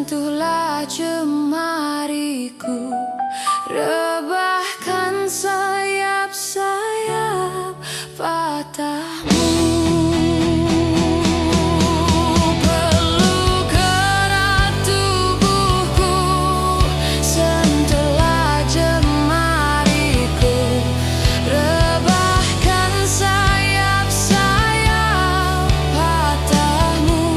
Sentuhlah jemariku, rebahkan sayap-sayap patahmu. Peluk erat tubuhku, sentuhlah jemariku, rebahkan sayap-sayap patahmu.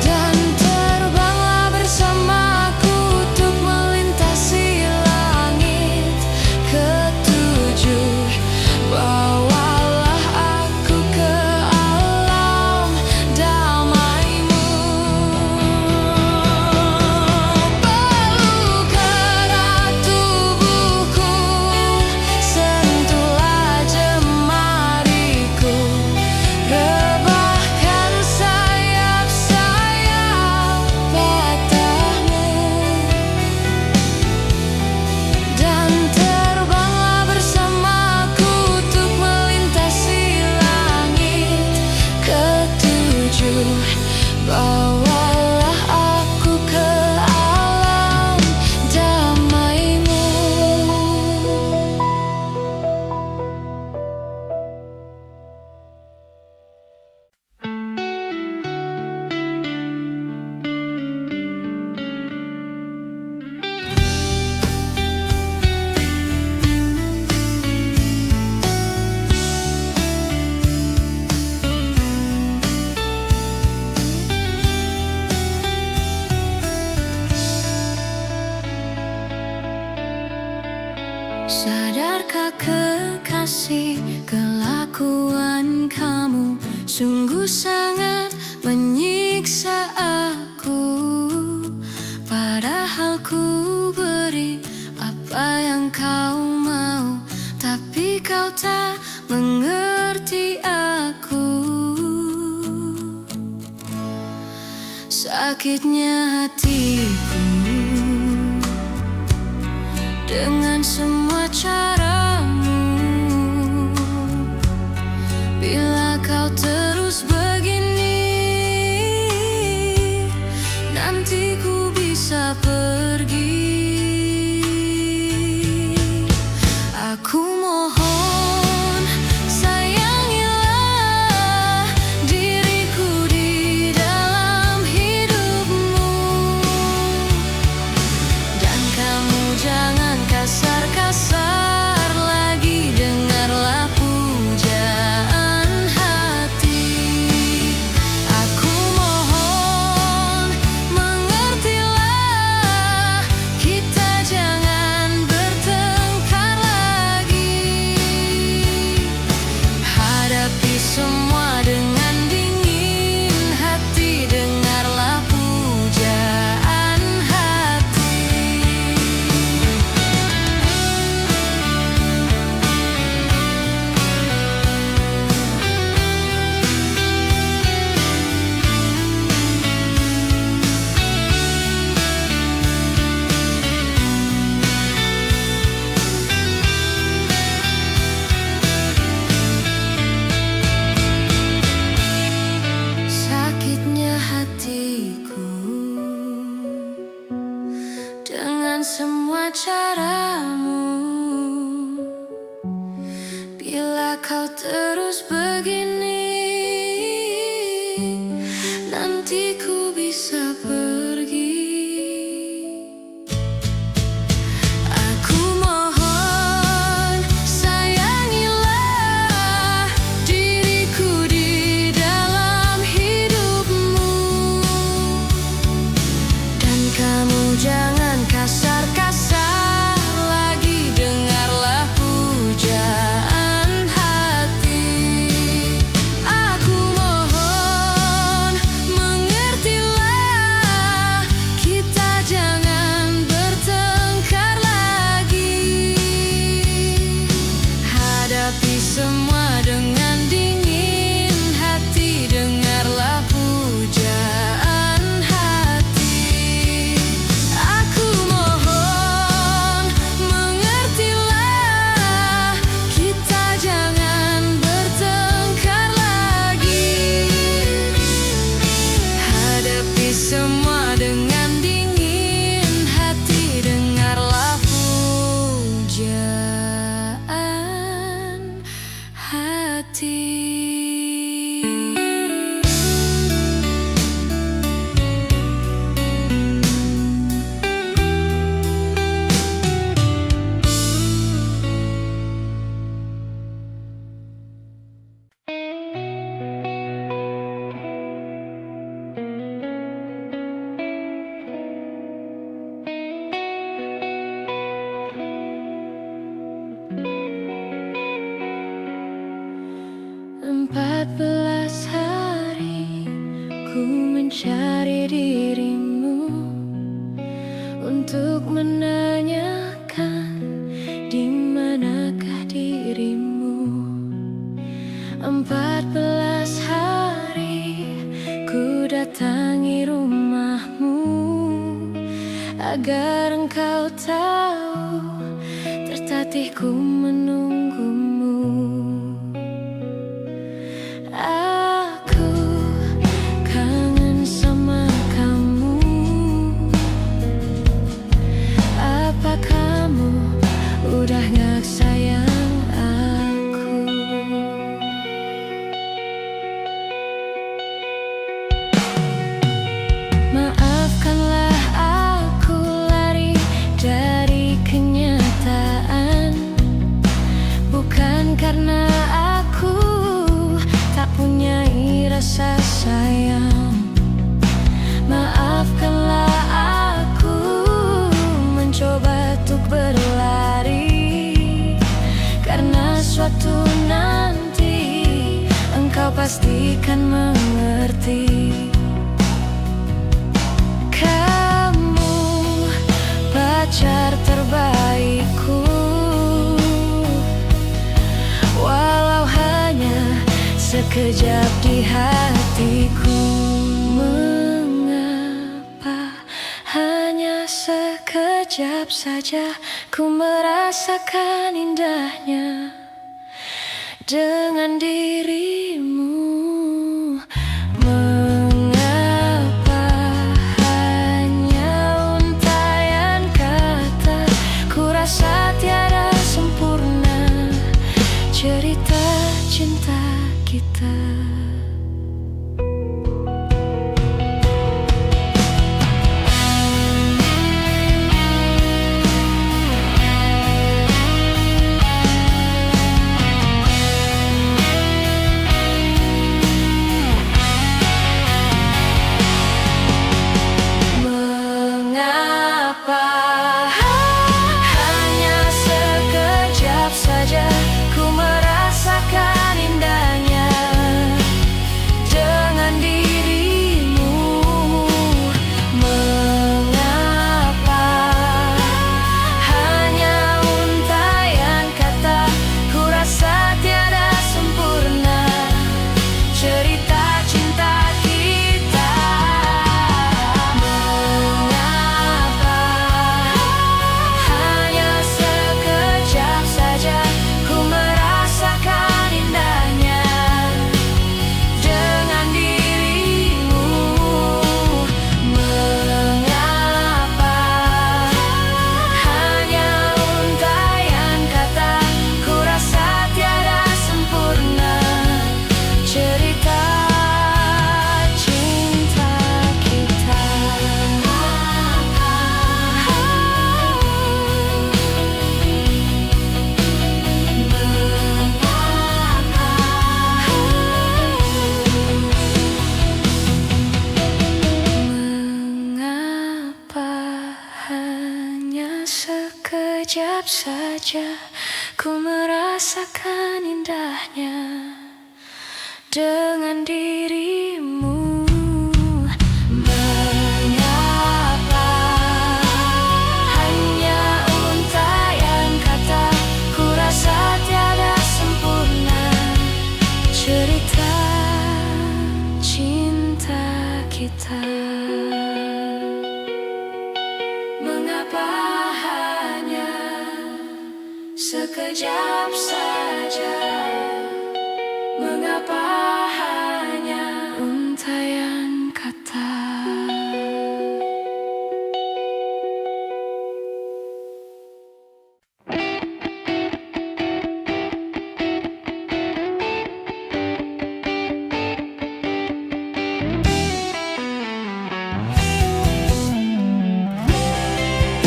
Dan terbanglah bersamaku untuk melintasi langit ketujuh. Bawalah aku ke alam damaimu. Peluk erat tubuhku, sentuhlah jemariku, rebahkan sayap-sayap patahmu. Dan terbanglah bersamaku untuk melintasi langit ketujuh. Bawalah aku ke alam damaimu. Sadarkah kekasih, kelakuan kamu sungguh sangat menyiksa aku. Padahal ku beri apa yang kau mau, tapi kau tak mengerti aku. Sakitnya hatiku dengan semua caramu. Bila kau terus begini, nanti ku bisa pergi. Aku mohon, sayangilah diriku di dalam hidupmu. Dan kamu jangan kasar-kasar lagi, dengarlah pujaan hati. Aku mohon, mengertilah, kita jangan bertengkar lagi. Hadapi semua dengan dingin hati, dengarlah pujaan hati. Sakitnya hatiku dengan semua caramu. Bila kau terus begini, nanti ku bisa pergi. Aku mohon, sayangilah diriku di dalam hidupmu. Dan kamu jangan kasar-kasar lagi, dengarlah pujaan hati. Aku mohon, mengerti. Ku mencari dirimu untuk menanyakan di manakah dirimu. 14 hari ku datangi rumahmu agar engkau tahu tertatih ku menunggumu. Aku kangen sama kamu. Apa kamu udah gak sayang aku? Maafkanlah aku lari dari kenyataan, bukan karena aku tak punya rasa sayang. Maafkanlah aku mencoba untuk berlari, karena suatu nanti engkau pastikan mengerti. Kamu pacar terbaikku, walau hanya sekejap di hatiku. Mengapa hanya sekejap saja ku merasakan indahnya dengan dirimu? Mengapa hanya untaian kata? Ku rasa tiada sempurna cerita cinta kita. Mengapa hanya sekejap saja ku merasakan indahnya dengan dirimu? Mengapa hanya untaian kata? Ku rasa tiada sempurna cerita cinta kita. Mengapa hanya sekejap saja ku merasakan indahnya dengan dirimu? Mengapa hanya untaian kata? Ku rasa tiada sempurna cerita cinta kita. Mengapa hanya sekejap saja ku merasakan indahnya dengan dirimu? Mengapa hanya untaian kata? Ku rasa tiada sempurna cerita cinta kita. Mengapa hanya sekejap saja? Mengapa hanya untaian kata?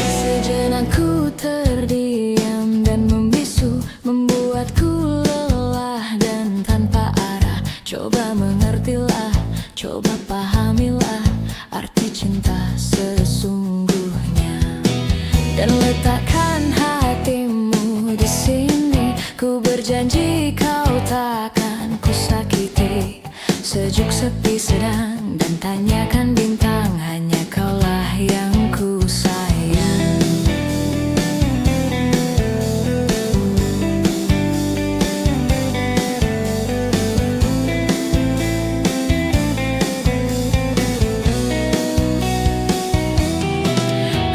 Sejenak ku terdiam dan membisu, membuatku lelah dan tanpa arah. Coba mengertilah, coba pahamilah arti cinta sesungguhnya, dan letakkan hatimu di sini. Ku berjanji kau takkan ku sakiti, sejuk sepi sedang sayang. Dan tanyakan bintang, hanya kaulah yang ku sayang.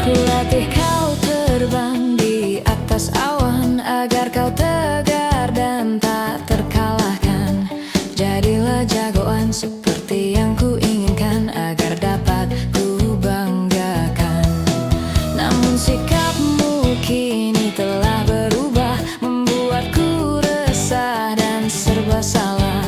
Ku latih kau terbang di atas awan, agar kau tegar dan tak terkalahkan. Jadilah jagoan seperti yang ku inginkan, agar dapat ku banggakan. Namun sikapmu kini telah berubah, membuatku resah dan serba salah.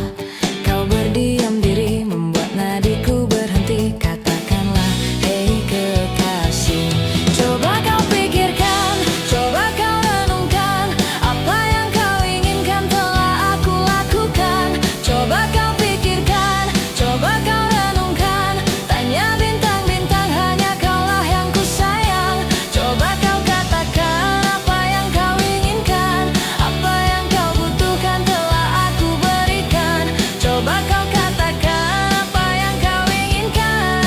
Kau berdiam diri, membuat nadiku berhenti. Katakanlah, hei kekasih. Coba kau pikirkan, coba kau renungkan, apa yang kau inginkan telah aku lakukan. Coba kau pikirkan, coba kau renungkan, tanya bintang-bintang, hanya kaulah yang ku sayang. Coba kau katakan apa yang kau inginkan, apa yang kau butuhkan telah aku berikan. Coba kau katakan apa yang kau inginkan.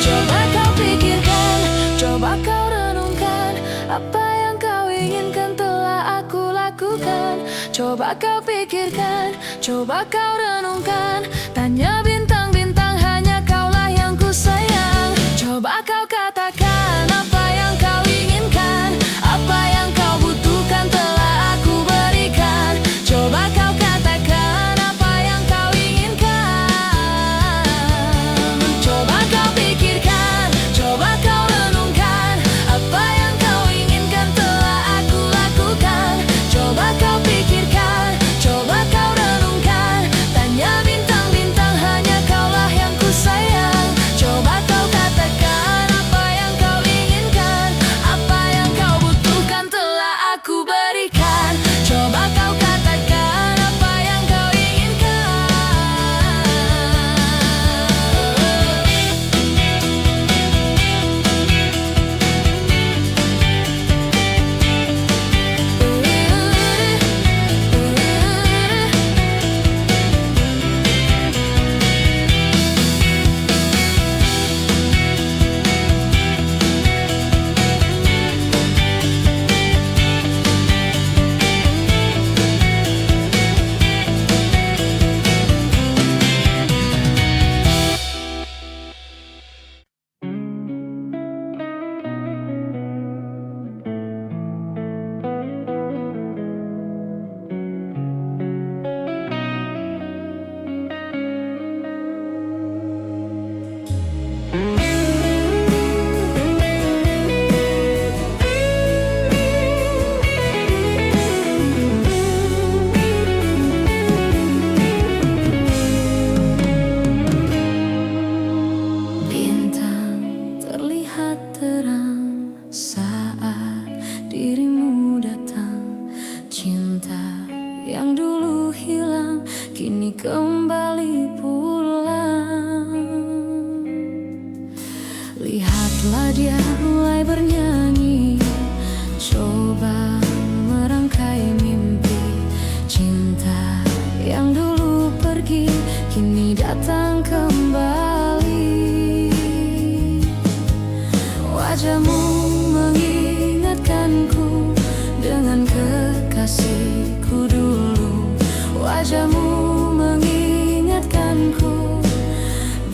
Coba kau pikirkan, coba kau renungkan, apa yang kau inginkan telah aku lakukan. Coba kau pikirkan, coba kau renungkan, tanya bintang-bintang, hanya kaulah yang ku sayang. Coba kau katakan apa yang kau inginkan, apa yang kau butuhkan telah aku berikan. Coba kau katakan apa yang kau inginkan. Coba kau pikirkan, coba kau renungkan, apa yang kau inginkan telah aku lakukan. Coba kau pikirkan, coba kau renungkan, tanya bintang-bintang, hanya kaulah yang ku sayang. Coba kau katakan apa yang kau inginkan, apa yang kau butuhkan telah aku berikan. Coba kau katakan apa yang kau inginkan. Bintang terlihat terang saat dirimu datang. Cinta yang dulu hilang kini kembali pulang. Lihatlah dia mulai bernyanyi, coba merangkai mimpi. Cinta yang dulu pergi kini datang kembali. Wajahmu mengingatkanku dengan kekasihku dulu. Wajahmu mengingatkanku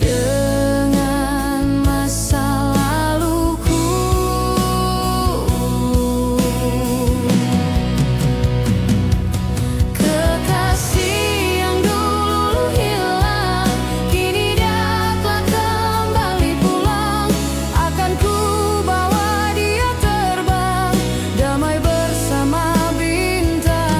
dengan masa laluku. Kekasih yang dulu hilang kini dapat kembali pulang. Akan ku bawa dia terbang damai bersama bintang.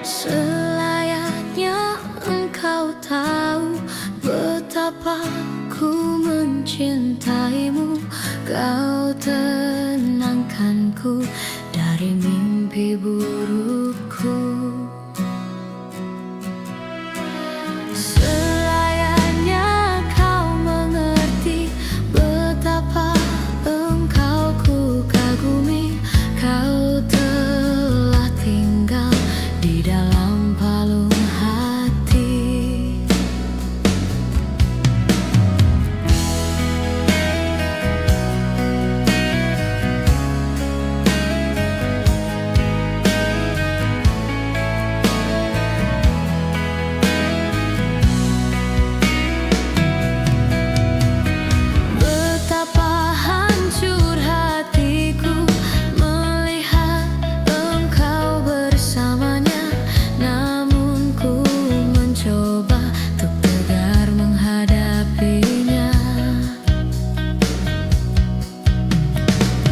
Selayaknya engkau tahu betapa ku mencintaimu. Kau tenangkanku dari mimpi burukku. Selayaknya kau mengerti betapa engkau ku kagumi. Kau telah tinggal di dalam palung hati. Betapa hancur hatiku melihat engkau bersamanya. Namun ku mencoba untuk tegar menghadapinya.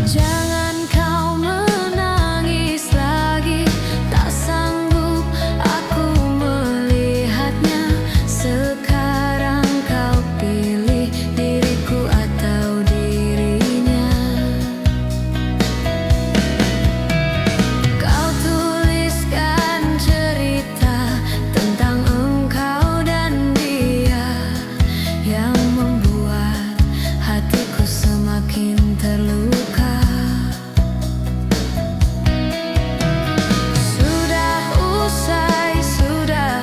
Jangan kau menangis lagi, tak sanggup aku melihatnya. Sekarang kau pilih diriku atau dirinya. Kau tuliskan cerita tentang engkau dan dia yang membuat hatiku semakin terluka. Sudah usai, sudah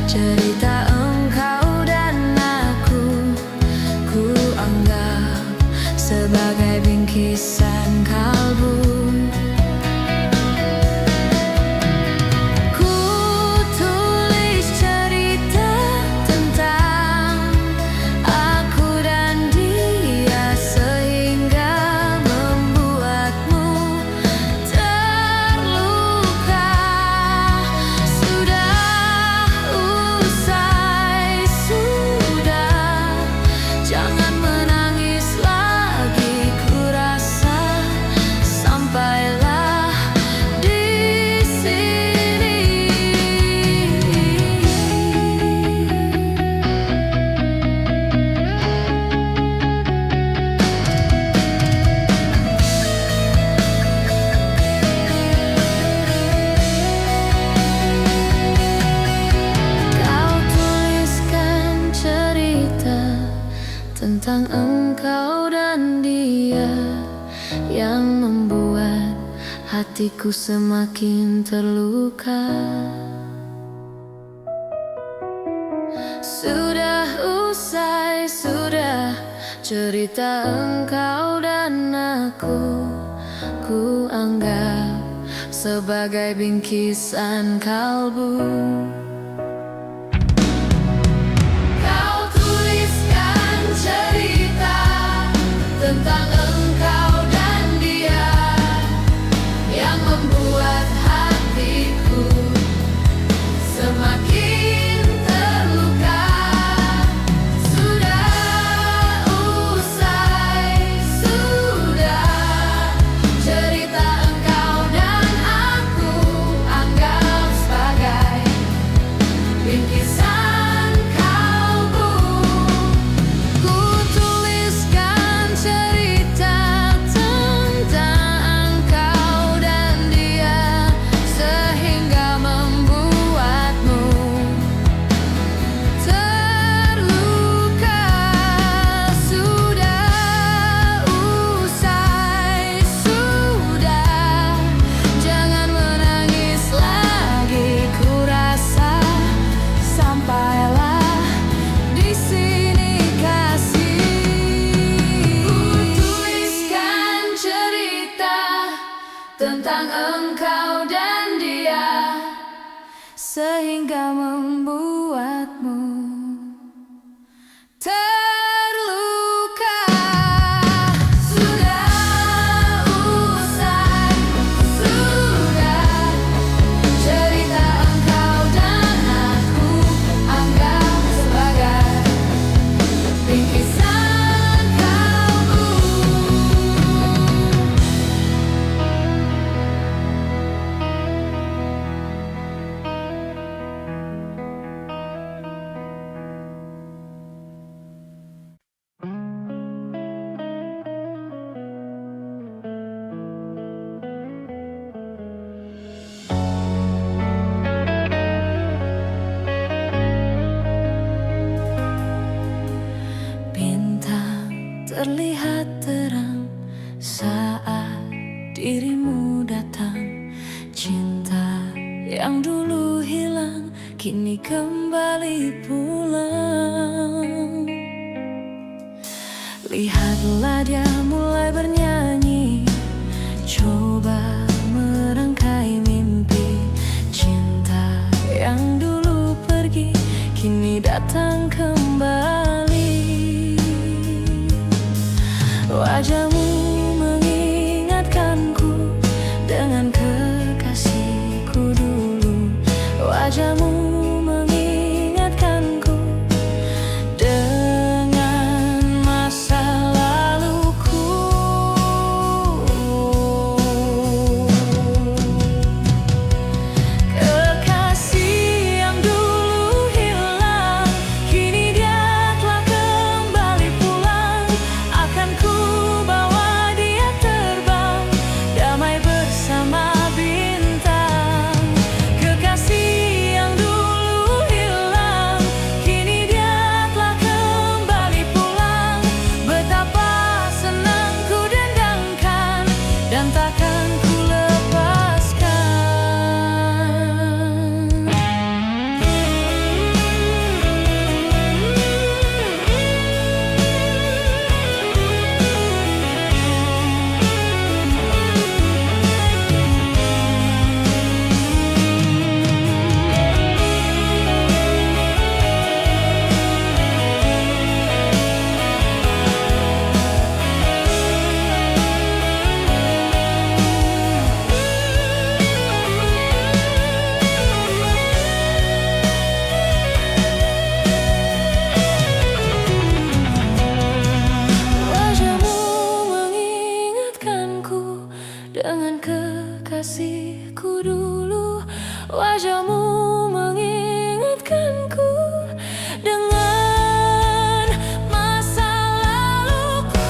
cerita engkau dan aku. Ku anggap sebagai bingkisan kalbu. Ku tulis cerita tentang aku dan dia sehingga membuatmu terluka. Sudah usai, sudah, jangan menangis lagi. Ku rasa sampailah di sini. Kau tuliskan cerita tentang engkau dan dia yang membuat hatiku semakin terluka. Sudah usai, sudah cerita engkau dan aku. Ku anggap sebagai bingkisan kalbu. Kau tuliskan cerita tentang engkau dan dia yang membuat hatiku semakin terluka. Sudah usai, sudah cerita engkau dan aku. Anggap sebagai terlihat terang saat dirimu datang. Cinta yang dulu hilang kini kembali pulang. Lihatlah dia mulai bernyanyi, coba merangkai mimpi. Cinta yang dulu pergi kini datang kembali. Wajahmu mengingatkanku dengan kekasihku dulu. Wajahmu mengingatkanku dengan masa laluku. Kekasih yang dulu hilang kini dia telah kembali pulang. Akan ku bawa dia terbang damai bersama bintang. Kekasih yang dulu hilang kini dia telah kembali pulang. Betapa senang ku dendangkan dan takkan ku lepaskan. Wajahmu mengingatkanku dengan kekasihku dulu. Wajahmu mengingatkanku dengan masa laluku.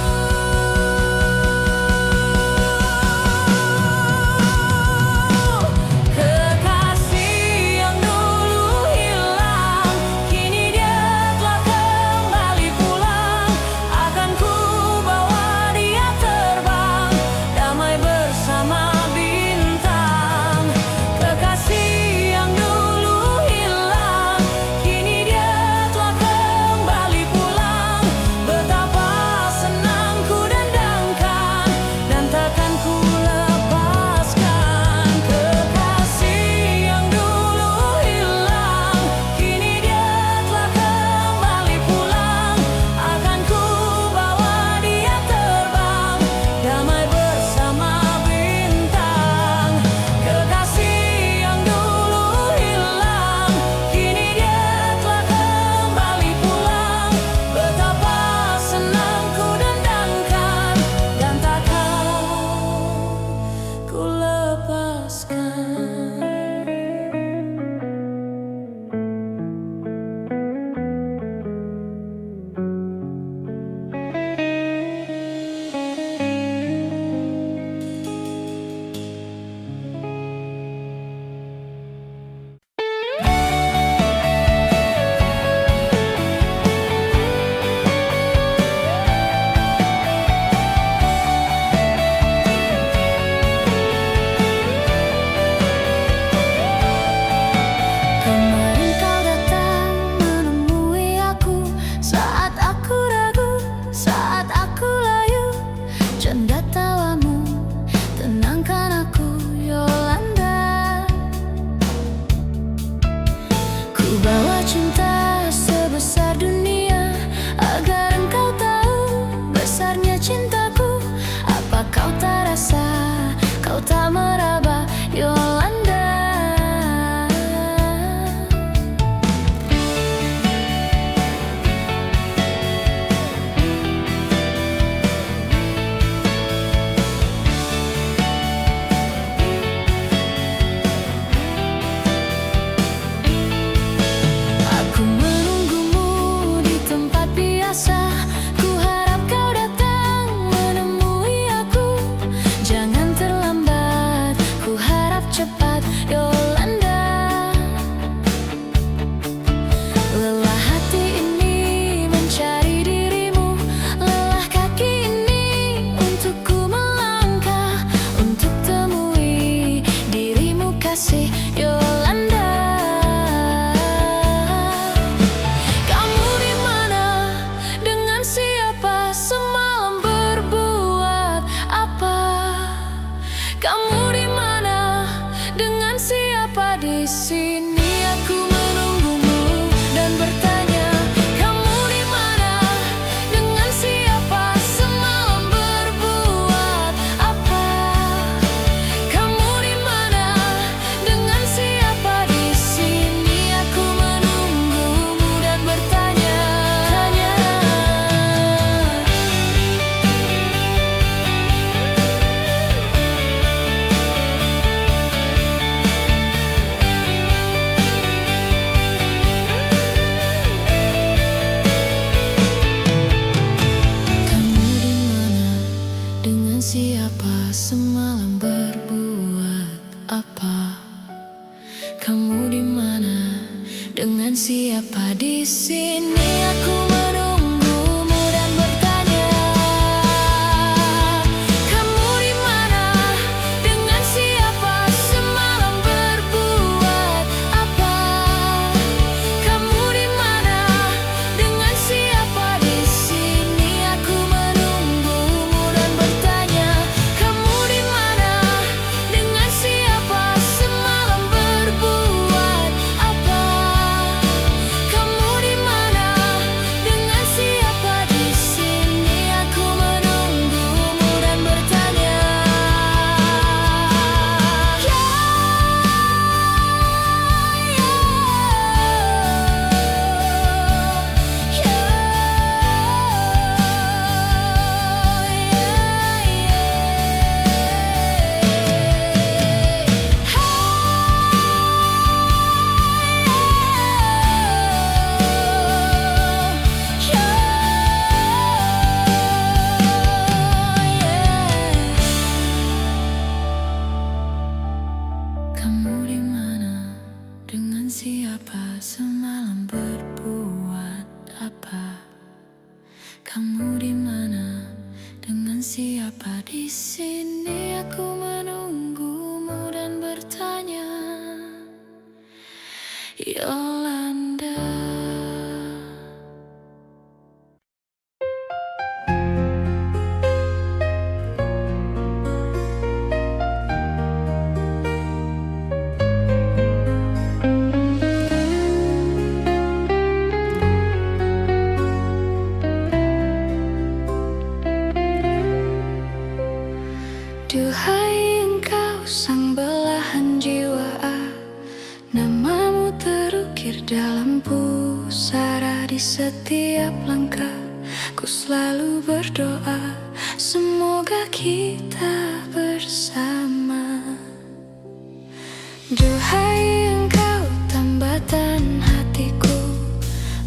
Kekasih yang dulu hilang kini dia telah kembali pulang. Akan ku bawa dia terbang damai bersama bintang. Kekasih yang dulu hilang kini dia telah kembali pulang. Betapa senang ku dendangkan dan takkan ku lepaskan. Kekasih yang dulu hilang kini dia telah kembali pulang. Akan ku bawa dia terbang damai bersama bintang. Kekasih yang dulu hilang kini dia telah kembali pulang. Betapa senang ku dendangkan dan takkan ku lepaskan. Kemarin kau datang menemui aku saat aku ragu, saat aku layu. Canda tawamu tenangkan aku, Yolanda. Ku bawa cinta sebesar dunia agar engkau tahu besarnya cintaku. Apa kau tak rasa, kau tak meraba, Yolanda? Aku menunggumu di tempat biasa. Ku harap kau datang semalam berbuat apa? Kamu di mana? Dengan siapa di sini? Aku menunggumu dan bertanya. Kamu di mana? Dengan siapa? Semalam berbuat apa? Kamu di mana? Dengan siapa di sini? Aku menunggumu dan bertanya. Kamu di mana? Dengan siapa? Semalam berbuat apa? Kamu di mana? Dengan siapa di sini? Aku menunggumu dan bertanya. Kamu di mana? Dengan siapa? Semalam berbuat apa? Kamu di mana? Dengan siapa di sini? Aku menunggumu dan bertanya. Yolanda. Duhai engkau sang belahan jiwa, namamu terukir dalam pusara. Di setiap langkah ku selalu berdoa, semoga kita bersama. Duhai engkau tambatan hatiku,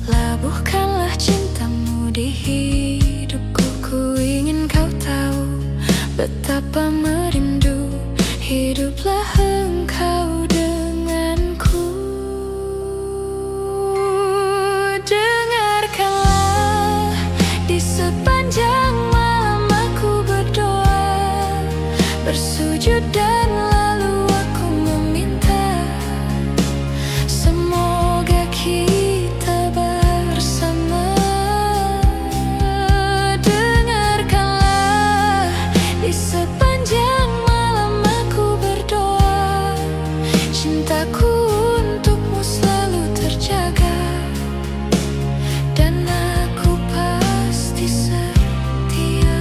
labuhkanlah cintamu di hidupku. Ku ingin kau tahu betapa merindu, hiduplah engkau denganku. Dengarkanlah, di sepanjang malam aku berdoa, bersujud dan lalu aku meminta, semoga kita bersama. Dengarkanlah, di sepanjang malam aku berdoa, cintaku untukmu selalu terjaga, dan aku pasti setia.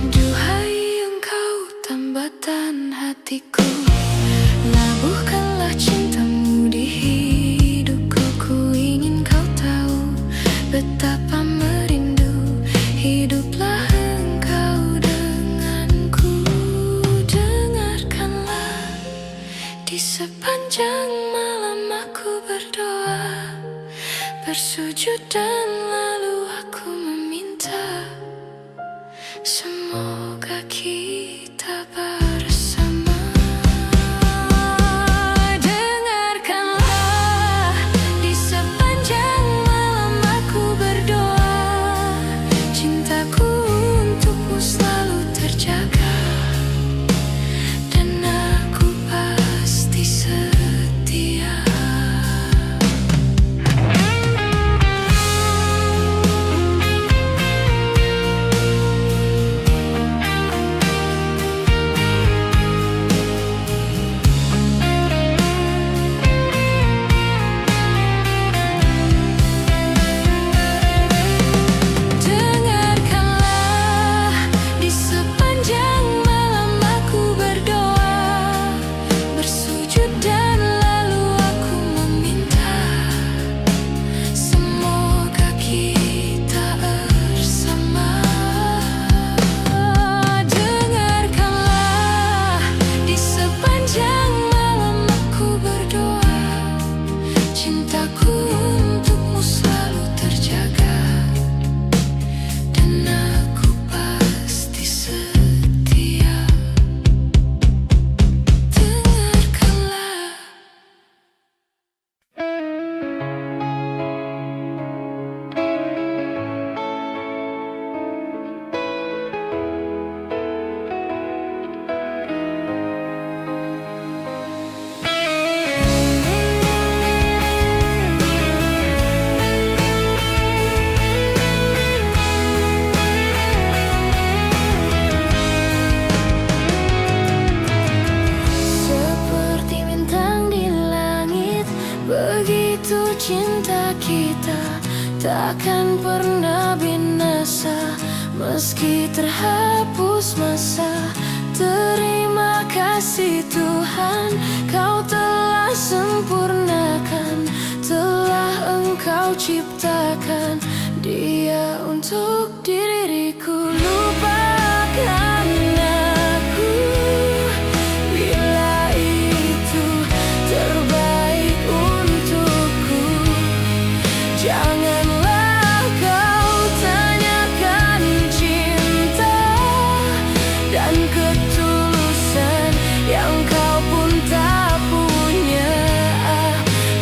Duhai engkau tambatan hatiku, labuhkanlah cintamu di hidupku. Ku ingin kau tahu betapa merindu, hiduplah engkau denganku. Dengarkanlah, di sepanjang malam aku berdoa, bersujud dan lalu aku meminta, semoga kita bersama. Dengarkanlah, di sepanjang malam aku berdoa, cintaku untukmu selalu terjaga, dan aku pasti setia. cinta kita takkan pernah binasa, meski terhapus masa. Terima kasih Tuhan, Kau telah sempurnakan, telah Engkau ciptakan Dia untuk diriku. Lupakan aku bila itu terbaik untukku. Janganlah kau tanyakan cinta dan ketulusan yang kau pun tak punya.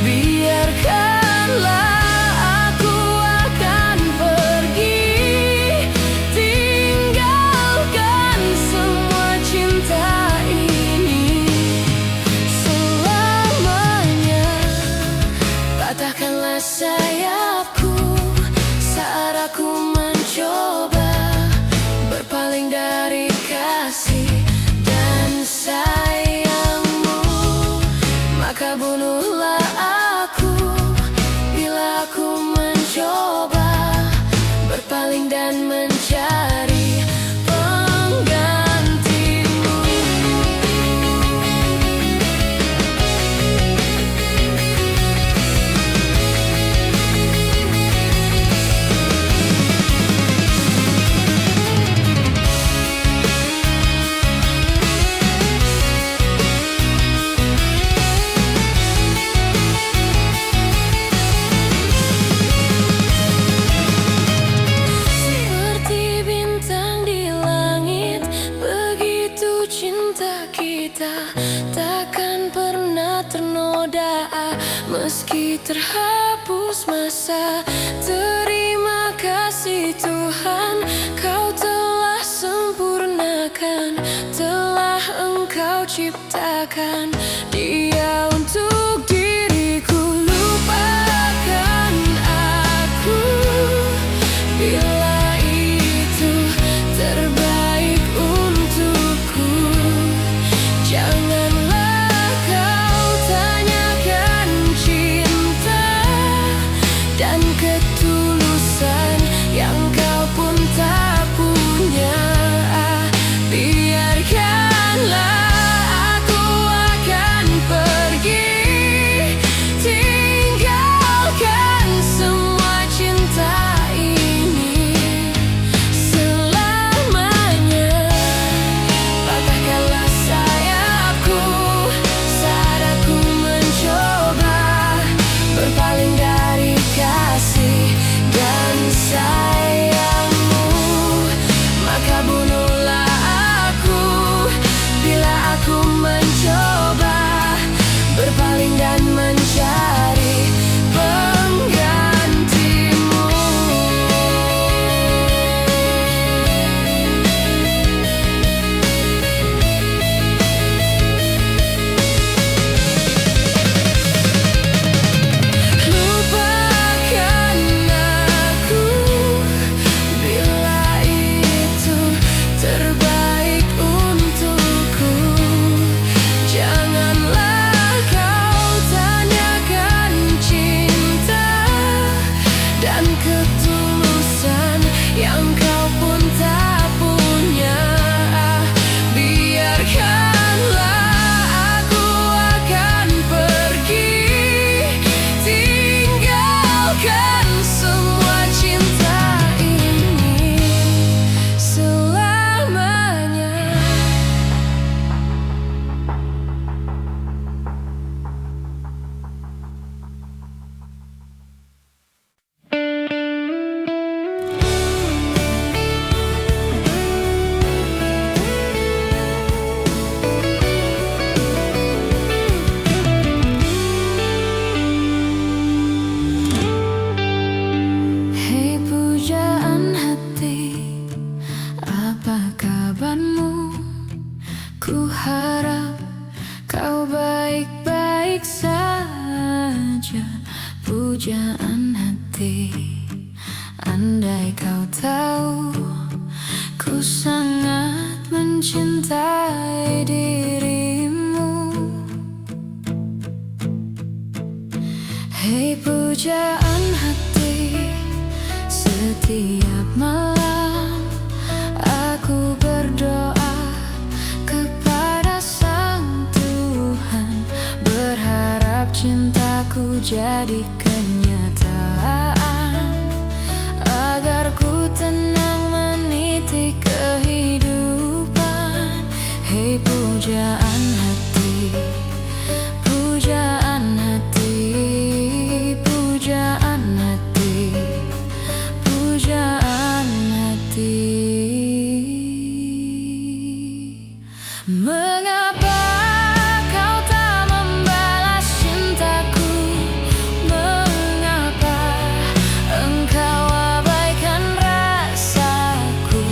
Biarkanlah aku akan pergi, tinggalkan semua cinta ini selamanya. Patahkanlah sayapku saat aku mencoba berpaling dari kasih dan sayangmu. Maka bunuhlah aku bila aku mencoba berpaling dan mencari penggantimu. Seperti bintang di langit, begitu cinta kita takkan pernah ternoda, meski terhapus masa. Terima kasih Tuhan, Kau telah sempurnakan, telah Engkau ciptakan Dia untuk diriku. Lupakan aku bila itu terbaik untukku. Janganlah kau tanyakan cinta dan ketulusan yang kau pun tak punya. Biarkanlah aku akan pergi, tinggalkan semua cinta ini selamanya. Patahkanlah sayapku saat aku mencoba berpaling dari kasih dan sayangmu. Maka bunuhlah aku bila aku mencoba berpaling dan mencari penggantimu. Lupakan aku bila itu terbaik untukku. Janganlah kau tanyakan cinta dan ketulusan yang kau pun tak punya. Biarkanlah aku akan pergi, tinggalkan semua cinta ini selamanya. Hei pujaan hati, apa kabarmu? Ku harap kau baik-baik saja. Pujaan hati, andai kau tahu ku sangat mencintai dirimu. Hei pujaan pujaan hati. Setiap malam aku berdoa kepada Sang Tuhan, berharap cintaku jadi kenyataan, agar ku tenang meniti kehidupan. Hei pujaan hati, pujaan hati, pujaan hati, pujaan hati. Mengapa kau tak membalas cintaku? Mengapa engkau abaikan rasaku?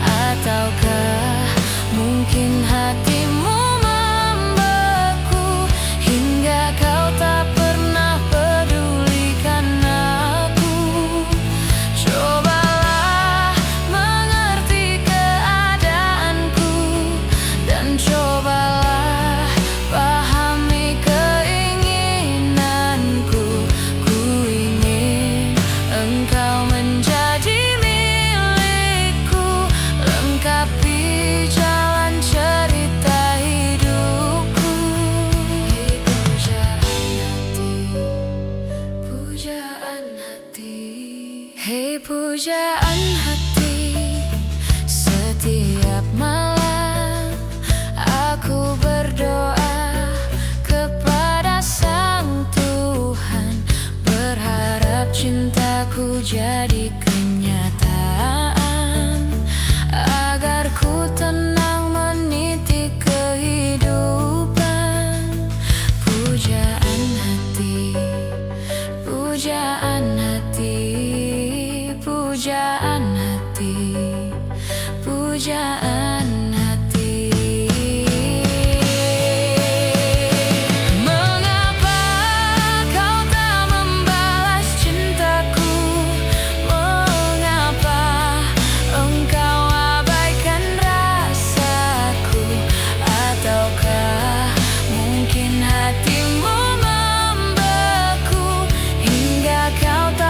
Ataukah mungkin hatimu membeku hingga kau tak pernah pedulikan aku? Cobalah mengerti keadaanku dan cobalah pahami keinginanku. Ku ingin engkau menjadi milikku, lengkapi jalan cerita hidupku. Hei pujaan hati, hei pujaan hati. Setiap malam aku berdoa kepada Sang Tuhan, berharap cintaku jadi kenyataan, agar ku tenang meniti kehidupan. Pujaan hati, pujaan hati, pujaan hati, pujaan hati. Mengapa kau tak membalas cintaku? Mengapa engkau abaikan rasaku? Ataukah mungkin hatimu membeku hingga kau tak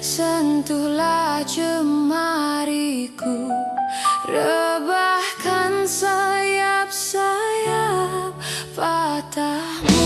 Sentuhlah jemariku, rebahkan sayap-sayap patahmu.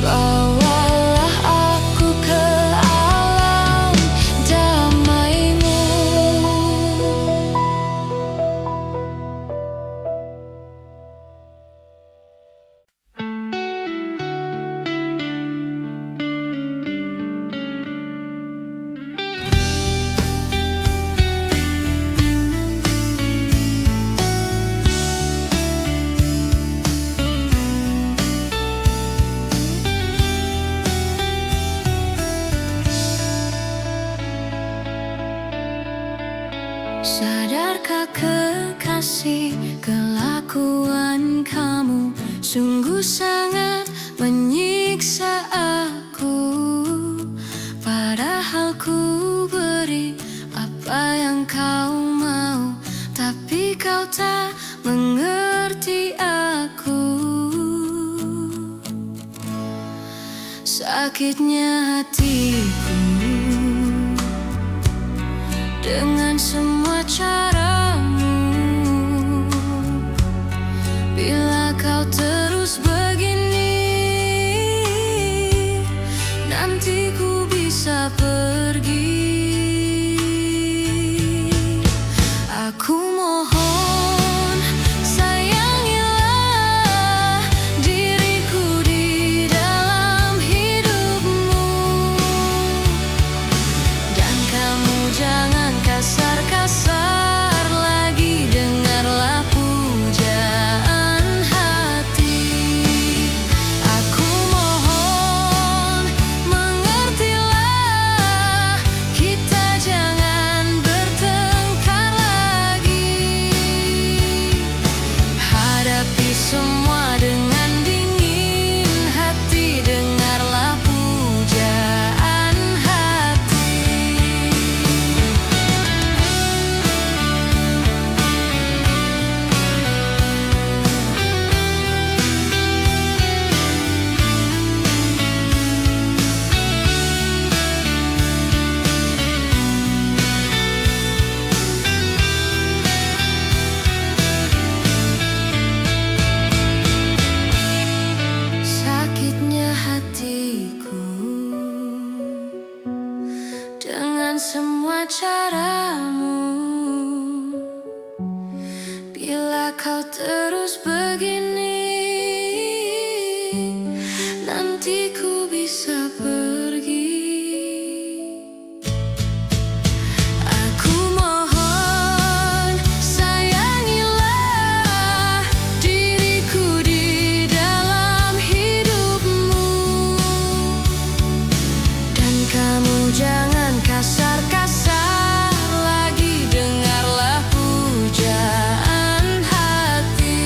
Bawalah aku ke alam damai-Mu. Sadarkah kekasih, kelakuan kamu sungguh sangat menyiksa aku. Padahal ku beri apa yang kau mau, tapi kau tak mengerti aku. Sakitnya hatiku dengan semua caramu. Bila kau terus begini, nanti ku bisa pergi. Aku mohon, sayangilah diriku di dalam hidupmu. Dan kamu jangan kasar-kasar lagi, dengarlah pujaan hati. Aku mohon, mengertilah, kita jangan bertengkar lagi. Hadapi semua dengan dingin hati, dengarlah pujaan hati. Sakitnya hatiku dengan semua caramu. Bila kau terus begini, nanti ku bisa pergi. Aku mohon, sayangilah diriku di dalam hidupmu. Dan kamu jangan kasar-kasar lagi, dengarlah pujaan hati.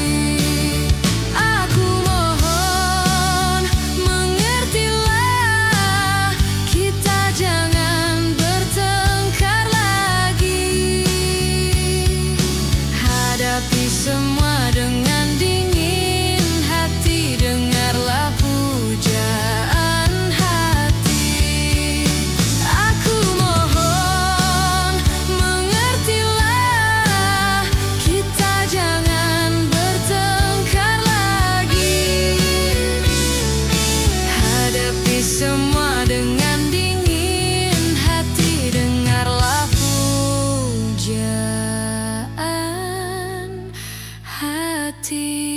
Aku mohon, mengerti semua dengan dingin hati, dengarlah pujaan hati.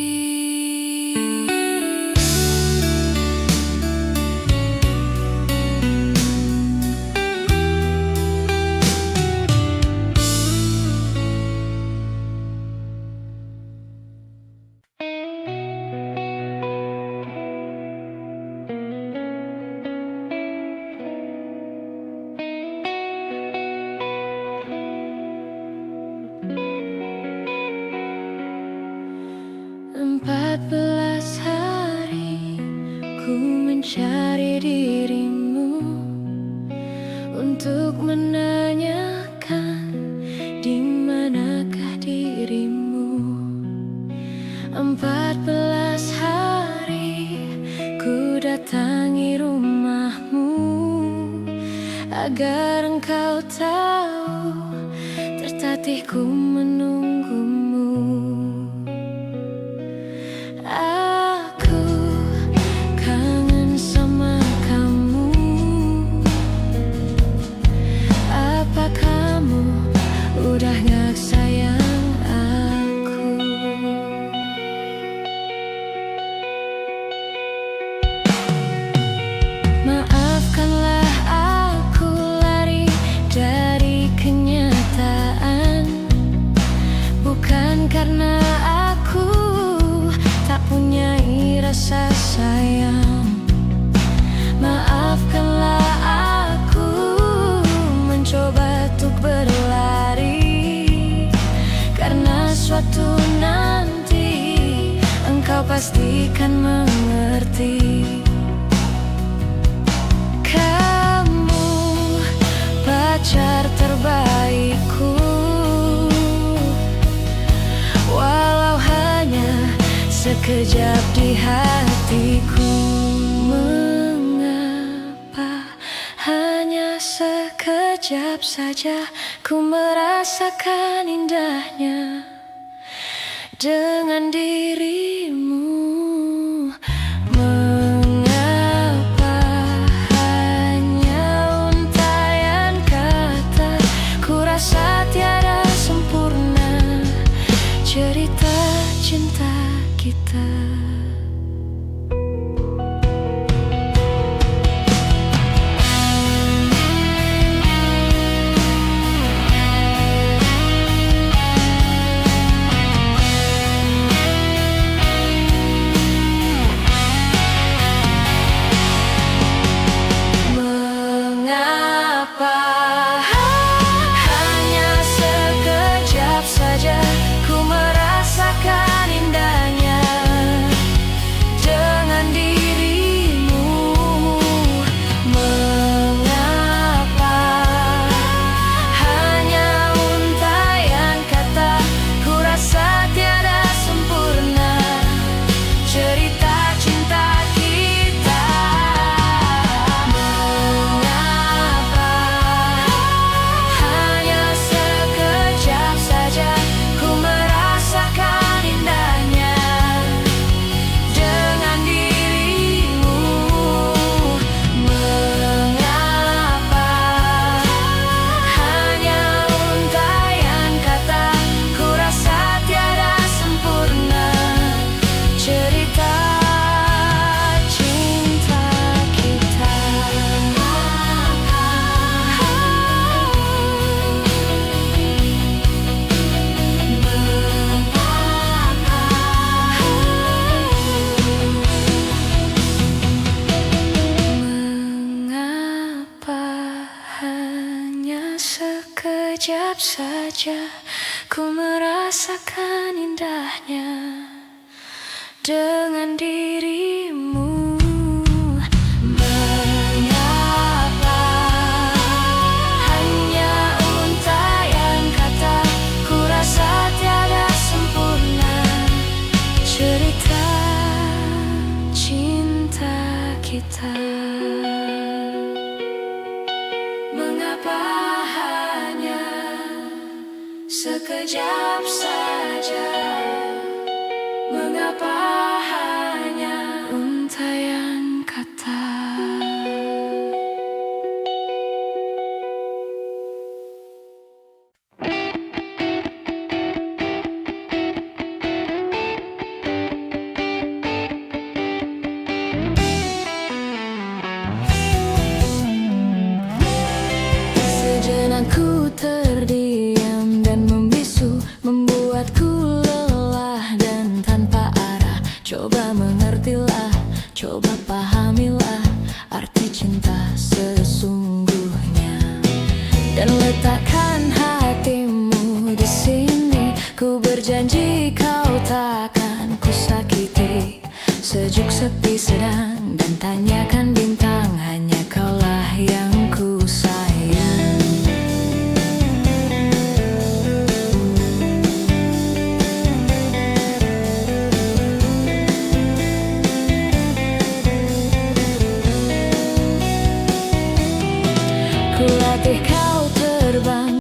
Empat belas hari ku mencari dirimu untuk menanyakan di manakah dirimu. 14 hari ku datangi rumahmu agar engkau tahu tertatih ku menunggumu. Aku kangen sama kamu. Apa kamu udah gak sayang aku? Maafkanlah aku lari dari kenyataan, bukan karena aku tak punya rasa sayang. Maafkanlah aku mencoba untuk berlari, karena suatu nanti engkau pastikan mengerti. Kamu pacar terbaikku, walau hanya sekejap di hatiku. Mengapa hanya sekejap saja ku merasakan indahnya dengan dirimu? Mengapa hanya untaian kata, ku rasa tiada sempurna cerita cinta kita. Mengapa hanya sekejap saja ku merasakan indahnya dengan dirimu? Mengapa hanya untaian kata, ku rasa tiada sempurna cerita cinta kita. Mengapa hanya sekejap saja ku merasakan indahnya dengan dirimu? Mengapa hanya untaian kata, ku rasa tiada sempurna cerita cinta kita. Mengapa hanya sekejap saja ku merasakan indahnya dengan dirimu? Mengapa hanya untaian kata, ku rasa tiada sempurna cerita cinta kita. Mengapa hanya sekejap saja? Mengapa hanya untaian kata? Ku berjanji kau takkan ku sakiti. Sejuk sepi sedang dan tanyakan